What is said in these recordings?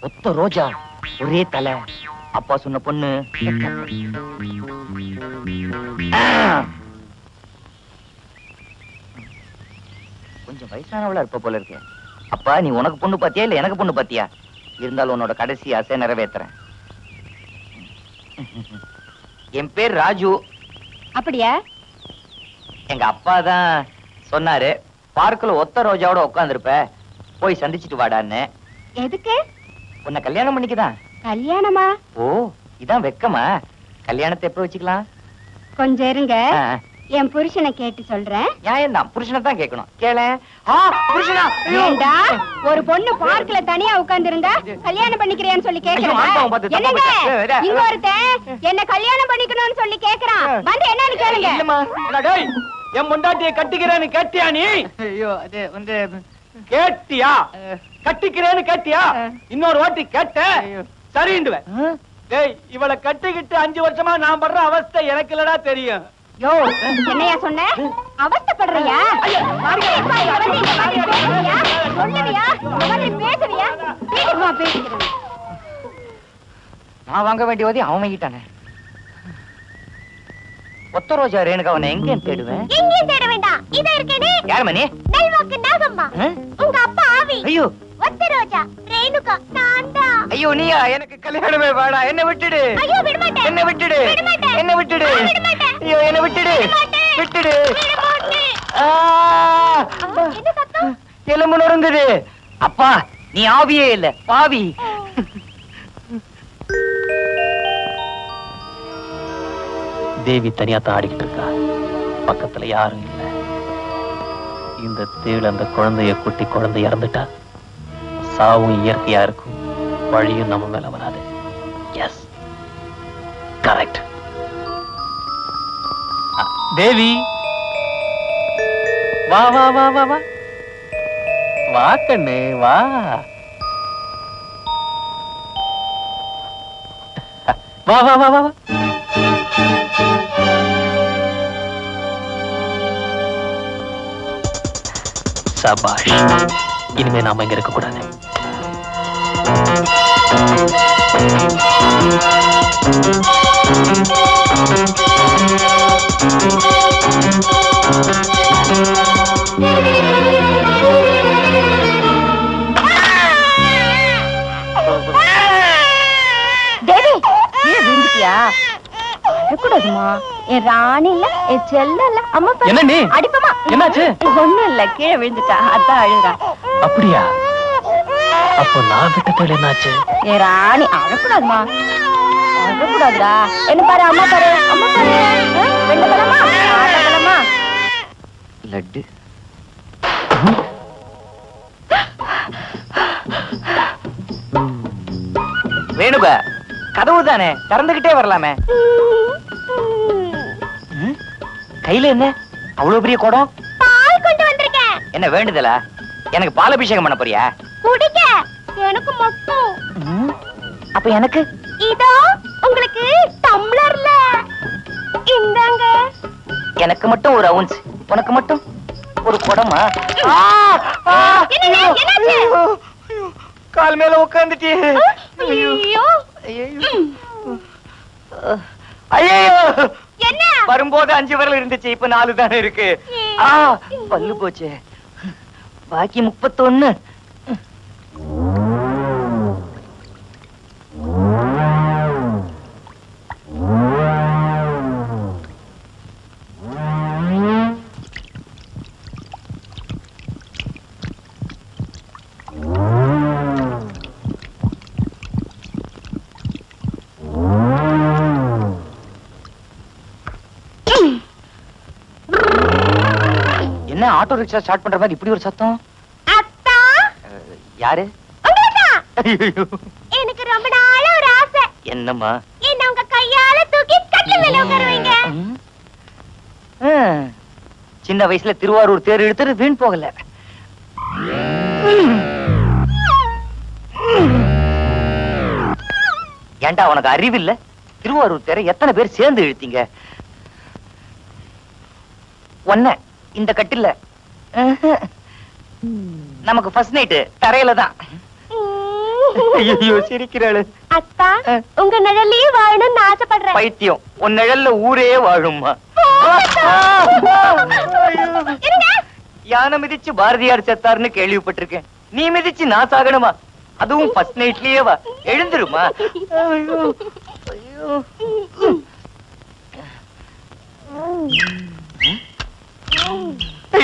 ஒத்த ரோஜா ஒரே தலை. அப்பா சொன்ன பொண்ணு கொஞ்சம் வயசானவளா இருப்ப போல இருக்கு. அப்பா நீ உனக்கு பொண்ணு பாத்தியா இல்ல எனக்கு பொண்ணு பாத்தியா? இருந்தாலும் உன்னோட கடைசி ஆசை நிறைவேற்றுறேன். என் பேர் ராஜு. அப்படியா? எங்க அப்பா தான் சொன்னாரு, பார்க்கல ஒத்த ரோஜாவோட உட்காந்துருப்ப, போய் சந்திச்சுட்டு வாடான்னு. எதுக்கு? உன்னை கல்யாணம் பண்ணிக்கதான். கல்யாணமா? ஓ, இதான் வெக்கமா? கல்யாணத்தை எப்ப வச்சுக்கலாம்? கொஞ்சம் இருங்க, என் புருஷனை கேட்டு சொல்றேன். நியாயம் தான், புருஷனை தான் கேட்கணும். கேளு. ஏண்டா ஒரு பொண்ணு பார்க்ல தனியா உட்கார்ந்து இருந்தா கல்யாணம் பண்ணிக்கிறியான்னு சொல்லி கேக்குறேன். என்னங்க இங்க ஒருத்தன் என்ன கல்யாணம் பண்ணிக்கணும்னு சொல்லி கேக்குறான். வந்து என்னன்னு கேளுங்க. என் முண்டாட்டியை கட்டிக்கிறேன்னு கேட்டியா நீ? ஐயோ, அது வந்து கேட்டியா? கட்டிக்கிறேன்னு கேட்டியா? இன்னொரு வாட்டி கேட்ட சரிண்டுவேன். டேய், இவளை கட்டிக்கிட்டு 5 வருஷமா நான் படுற அவஸ்தை எனக்கு இல்லடா தெரியும். யோ, என்னையா சொன்ன? அவஸ்தைப்படுறியா? நான் வாங்க வேண்டியவதி அவன் வாங்கிட்டானே. ஒத்த ரோஜா ரேணுகா அவனை எங்க தேடுவேன்? எங்கேயும் தேட வேண்டாம், இத இருக்கேனே. யார் மணி? நல்வாக்கு நாகம்மா. உங்க அப்பா ஆவி. ஐயோ, ஒத்த ரோஜா ரேணுகா நான்தா. ஐயோ நீயா? எனக்கு கல்யாணமே வேடா, என்ன விட்டுடு. ஐயோ விட மாட்டேன். என்ன விட்டுடு, என்ன விட்டுடு. ஐயோ என்ன விட்டுடு, விட்டுடு. என்ன சத்தம்? எலும்பு நொறுங்குது. அப்பா நீ ஆவியே இல்ல, பாவி. தேவி தனியா தான் ஆடிக்கிட்டு இருக்கா. பக்கத்துல யாரும் இல்ல. இந்த தேள் அந்த குழந்தைய குட்டி குழந்தை இறந்துட்டா சாவும் இயற்கையா இருக்கும், வழியும் நம்ம மேல வராது. S, correct. தேவி வா வா வா வா வா வா கண்ணு வா. வா வா வா வா வா. சபாஷ், இனிமே நாம இங்க இருக்க கூடாது. தேவி, ஏன் விழுந்துட்டியா? அழக்கூடாதுமா, என் ராணி இல்ல, என் செல்ல இல்ல. அம்மா என்ன நீ? அடிப்பமா. என்னாச்சு? ஒண்ணும் இல்ல, கீழே விழுந்துட்டா, அதான் அழுறா. அப்படியா? அப்போ நான் விட்டதோட என்னாச்சு? என் ராணி அழக்கூடாதுமா, அழக்கூடாதுடா. என்ன பாரு, அம்மா பாரு, அம்மா பாரு. வெள்ள பழமா, ஆட்ட பழமா? லட்டு. வேணுபா, கதவு தானே, திறந்துகிட்டே வரலாமே. கையில என்ன அவ்வளவு பெரிய குடம்? பால் கொண்டு வந்திருக்கேன். என்ன வேண்டுதலா? எனக்கு பால் அபிஷேகம் பண்ண போறியா? குடிக்க. எனக்கு மட்டும். அப்ப எனக்கு? இதோ உங்களுக்கு டம்ளர்ல. இந்தாங்க. எனக்கு மட்டும் ஒரு அவுன்ஸ், உனக்கு மட்டும் ஒரு குடமா? கால் மேல உட்கார்ந்துட்டே. ஐயோ ஐயோ, என்ன? வரும்போது 5 விரல் இருந்துச்சு, இப்ப 4 தானே இருக்கு. பல்லு போச்சு, பாக்கி 31. என்ன ஆட்டோ ரிக்ஷா ஸ்டார்ட் பண்ற மாதிரி இப்படி ஒரு சத்தம்? அத்தா, யாரு? எனக்கு ரொம்ப நாளா ஒரு ஆசை. என்னம்மா? என்ன உங்க கையால தூக்கி கட்டில் மேல உட்கார வைங்க. சின்ன வயசுல திருவாரூர் தேர் இழுத்துட்டு வீண் போகல. ஏண்டா உனக்கு அறிவு இல்ல? திருவாரூர் தேரை எத்தனை பேர் சேர்ந்து இழுத்தீங்க? ஒன்ன இந்த கட்டில்ல நமக்கு ஃபர்ஸ்ட் நைட் தரையில தான். ஐயோ சிரிக்கிறாளு. அத்தா உங்க நிழல்லயே வாழணும்னு ஆசைப்படுறேன். பைத்தியம், உன் நிழல்ல ஊரே வாழும்மா. யானை மிதிச்சு பாரதியார் செத்தாருன்னு கேள்விப்பட்டிருக்கேன். நீ மிதிச்சு நான் சாகணுமா? அதுவும் ஃபர்ஸ்ட் நைட்லயே வா. எழுந்துருமா. ஐயோ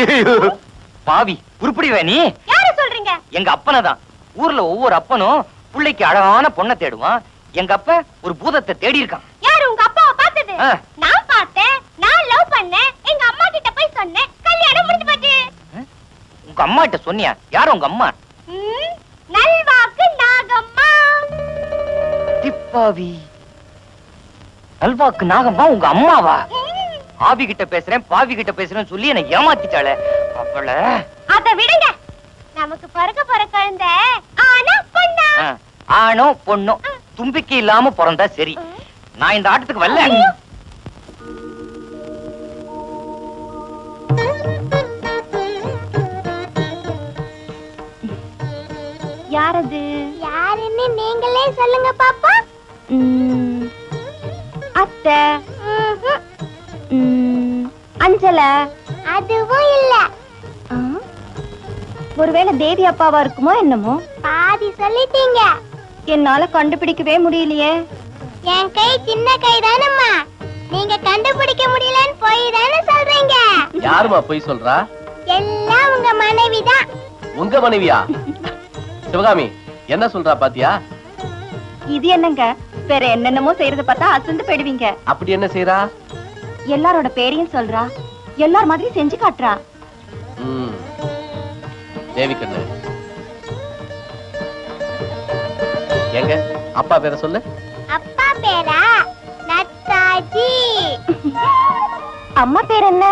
ஐயோ. பாவி உருப்படிவே நீ. யார சொல்றீங்க? எங்க அப்பனை தான். ஊர்ல ஒவ்வொரு அப்பனும் பிள்ளைக்கு அழகான பொண்ணை தேடுவான். எங்க அப்ப ஒரு பூதத்தை தேடி இருக்கான். யாரு உங்க அப்பாவை பார்த்தது? நான் பார்த்தேன். நான் லவ் பண்ணேன். எங்க அம்மா கிட்ட போய் சொன்னேன். கல்யாணம் முடிஞ்சு போச்சு. உங்க அம்மா கிட்ட சொன்னியா? யாரு உங்க அம்மா? நல்வாக்கு நாகம்மா. திப்பாவி, நல்வாக்கு நாகம்மா உங்க அம்மாவா? ஆவி கிட்ட பேசுறேன் பாவி கிட்ட பேசுறேன்னு சொல்லி என்ன ஏமாத்திட்டாளே அவள. அத விடுங்க. நமக்கு பிறக்க போற குழந்தை ஆனா பொண்ணா? ஆணோ பொண்ணோ தும்பிக்கை இல்லாம பிறந்தா சரி. நான் இந்த ஆட்டத்துக்கு வரல. யாரது? யாருன்னு நீங்களே சொல்லுங்க பாப்பா. அத்தை. அஞ்சல. அதுவும் இல்ல. ஒருவேளை தேவி அப்பாவா இருக்குமோ என்னமோ? பாதி சொல்லிட்டீங்க. என்னால கண்டுபிடிக்கவே முடியலையே. என் கை சின்ன கை தானம்மா. நீங்க கண்டுபிடிக்க முடியலன்னு போய் தானே சொல்றீங்க. யாருமா போய் சொல்றா? எல்லாம் உங்க மனைவிதான். உங்க மனைவியா? சிவகாமி என்ன சொல்றா பாத்தியா? இது என்னங்க, வேற என்னென்னமோ செய்யறத பார்த்தா அசந்து போயிடுவீங்க. அப்படி என்ன செய்யறா? எல்லாரோட பேரையும் சொல்றா. எல்லார் மாதிரி செஞ்சு காட்டுறா. தேவி கண்ணு எங்க அப்பா பேரை சொல்லு. அப்பா பேரா? நத்தாஜி. அம்மா பேர் என்ன?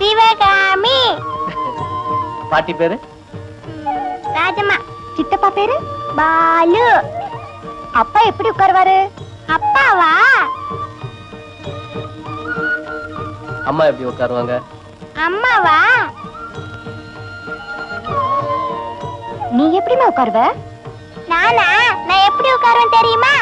சிவகாமி. பாட்டி பேரு? ராஜம்மா. சித்தப்பா பேரு? பாலு. அப்பா எப்படி உட்காருவாரு? அப்பாவா? அம்மா எப்படி உட்காருவாங்க? அம்மாவா? நீ எப்படிமா உட்காருவ? நானா? நான் எப்படி உட்காருவேன் தெரியுமா?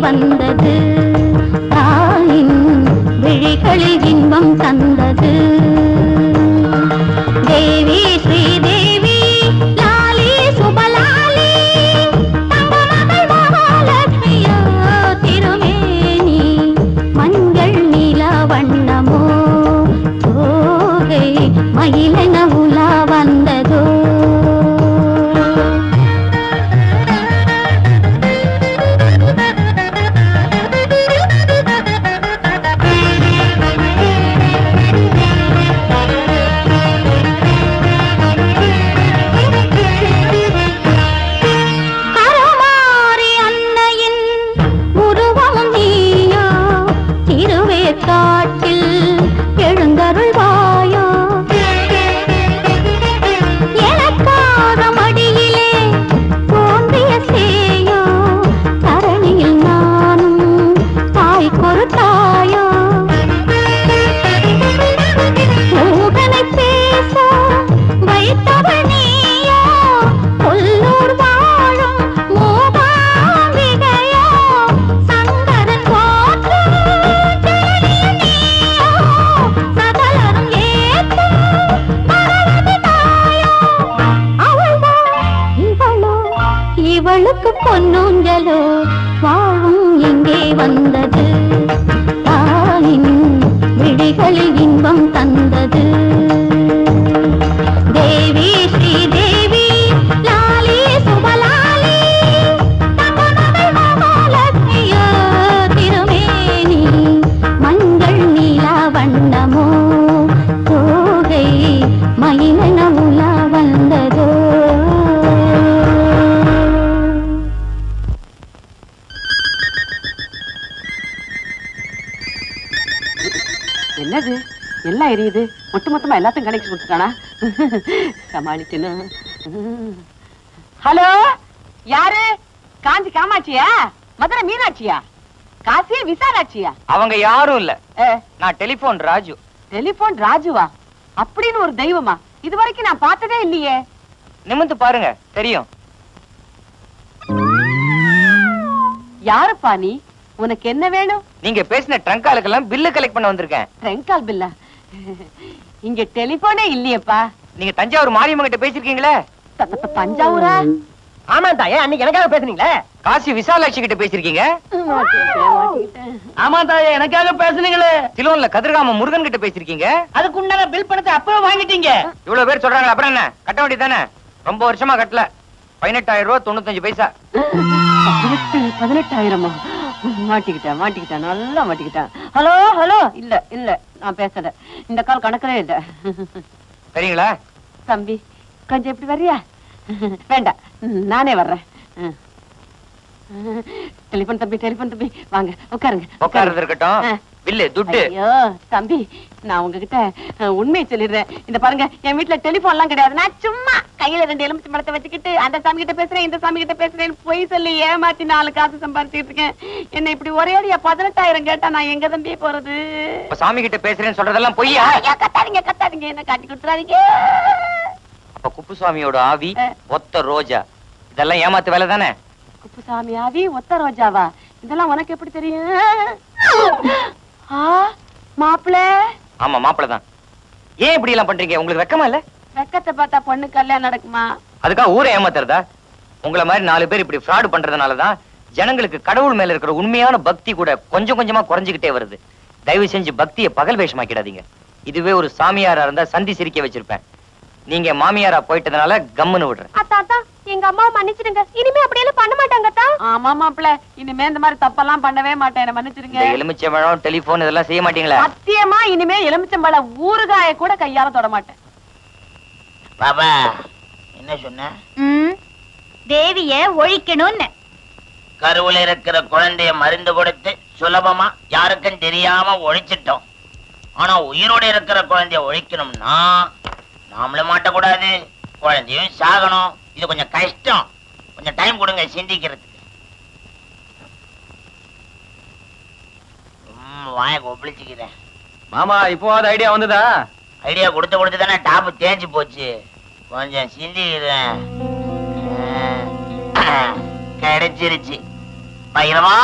வந்தது தாயின் விழிகளில் இன்பம் தந்தது தேவி ஸ்ரீதேவி லாலி சுபலாலி தங்கமகள் மகாலட்சுமியோ இவளுக்கு பொன்னூஞ்சலோ வாழும் எங்கே வந்தது தாயின் விழிகளில் இன்பம் தந்தது தேவி ஸ்ரீதேவி லாலி சுபலாலி தங்கமகள் மகாலட்சுமியோ திருமேனி மங்கள் நீலா வண்ணமோ தோகை மயிலென உலா வந்ததோ என்னது எல்லாம் எரியுது மொத்தமா எல்லாத்தையும் கணக்கு கொடுத்துட்டானா சமாளிக்கணும் ஹலோ யாரு காஞ்சி காமாட்சியா மதுரை மீனாட்சியா காசி விசாலாட்சியா அவங்க யாரும் இல்ல நான் டெலிபோன் ராஜு டெலிபோன் ராஜுவா அப்படின்னு ஒரு தெய்வமா இது வரைக்கும் நான் பார்த்ததே இல்லையே நிமிந்து பாருங்க தெரியும் யாருப்பா நீ உனக்கு என்ன வேணும் நீங்க பேசின ட்ரங்காலுக்கெல்லாம் பில்லு கலெக்ட் பண்ண வந்திருக்கேன் ட்ரங்கால் பில்லா இங்க டெலிபோனே இல்லையேப்பா நீங்க தஞ்சாவூர் மாரியம்மன் கிட்ட பேசிருக்கீங்களே தஞ்சாவூரா ஆமா தாயே அன்னைக்கு எனக்காக பேசுனீங்களே காசி விசாலாட்சி கிட்ட பேசிருக்கீங்க ஆமா தாயே எனக்காக பேசுனீங்களே சிலோன்ல கதிர்காம முருகன் கிட்ட பேசிருக்கீங்க அதுக்கு உண்டான பில் பணத்தை அப்பவே வாங்கிட்டீங்க இவ்வளவு பேர் சொல்றாங்க அப்புறம் என்ன கட்ட வேண்டியதானே ரொம்ப வருஷமா கட்டல 18,000 ரூபாய் 95 பைசா 18,000 மாட்டிக்கிட்டேன் நல்லா மாட்டிக்கிட்டேன் ஹலோ ஹலோ இல்ல இல்ல நான் பேசல இந்த கால் கணக்கவே இல்ல சரிங்களா தம்பி கொஞ்சம் எப்படி வர்றியா வேண்டாம் நானே வர்றேன் டெலிபோன் தம்பி வாங்க உட்காருங்க இருக்கட்டும் பில்லு துட்டு ஐயோ தம்பி நான் உங்ககிட்ட உண்மையை சொல்லிடுறேன் இந்த பாருங்க என் வீட்டுல டெலிபோன் எல்லாம் கிடையாது நான் சும்மா கையில 2 எலுமிச்சை பழத்தை வச்சுக்கிட்டு அந்த சாமி கிட்ட பேசுறேன் இந்த சாமி கிட்ட பேசுறேன் பொய் சொல்லி ஏமாத்தி 4 காசு சம்பாதிச்சுட்டு இருக்கேன் என்ன இப்படி ஒரே அடியா 18,000 கேட்டா நான் எங்க தம்பி போறது சாமி கிட்ட பேசுறேன்னு சொல்றதெல்லாம் பொய்யா கத்தாதீங்க என்ன காட்டி கொடுத்துறாதீங்க அப்ப குப்புசாமியோட ஆவி ஒத்த ரோஜா இதெல்லாம் ஏமாத்து வேலை தானே குப்புசாமி ஆவி ஒத்த ரோஜாவா இதெல்லாம் உனக்கு எப்படி தெரியும் மாப்பிள்ள ஆமா மாப்பிள்ள தான் ஏன் இப்படி எல்லாம் பண்றீங்க உங்களுக்கு வெக்கமா இல்ல வெக்கத்தை பார்த்தா பொண்ணு கல்யாணம் நடக்குமா அதுக்காக ஊரை ஏமாத்துறதா உங்களை மாதிரி 4 பேர் இப்படி ஃப்ராட் பண்றதுனாலதான் ஜனங்களுக்கு கடவுள் மேல இருக்கிற உண்மையான பக்தி கூட கொஞ்சம் கொஞ்சமா குறைஞ்சுக்கிட்டே வருது தயவு செஞ்சு பக்தியை பகல் வேஷமாக்கிடாதீங்க இதுவே ஒரு சாமியாரா இருந்தா சந்தி சிரிக்க வச்சிருப்பேன் நீங்க மாமியாரா போயிட்டதுனால கம்முன்னு விடுறேன் அத்தாத்தா எங்க அம்மாவை மன்னிச்சிடுங்க இனிமே அப்படியெல்லாம் பண்ண மாட்டாங்க அத்தா ஆமா மாப்பிள்ள இனிமே இந்த மாதிரி தப்பெல்லாம் பண்ணவே மாட்டேன் என்ன மன்னிச்சிடுங்க எலுமிச்சை பழம் டெலிபோன் இதெல்லாம் செய்ய மாட்டீங்களா சத்தியமா இனிமே எலுமிச்சம்பழம் ஊறுகாய கூட கையால தொட மாட்டேன் பாபா என்ன சொன்ன தேவிய ஒழிக்கணும்னு கருவுல இருக்கிற குழந்தைய மருந்து கொடுத்து சுலபமா யாருக்கும் தெரியாம ஒழிச்சிட்டோம் ஆனா உயிரோட இருக்கிற குழந்தைய ஒழிக்கணும்னா நாமளும் மாட்டக்கூடாது குழந்தையும் சாகணும் இது கொஞ்சம் கஷ்டம் கொஞ்சம் டைம் கொடுங்க சிந்திக்கிறதுக்கு வாய கொப்பளிச்சுக்கிறேன் மாமா இப்போ அது ஐடியா வந்ததா ஐடியா கொடுத்து தானே டாப் தேஞ்சு போச்சு கொஞ்சம் சிந்திக்கிறேன் கிடைச்சிருச்சு பயிரமா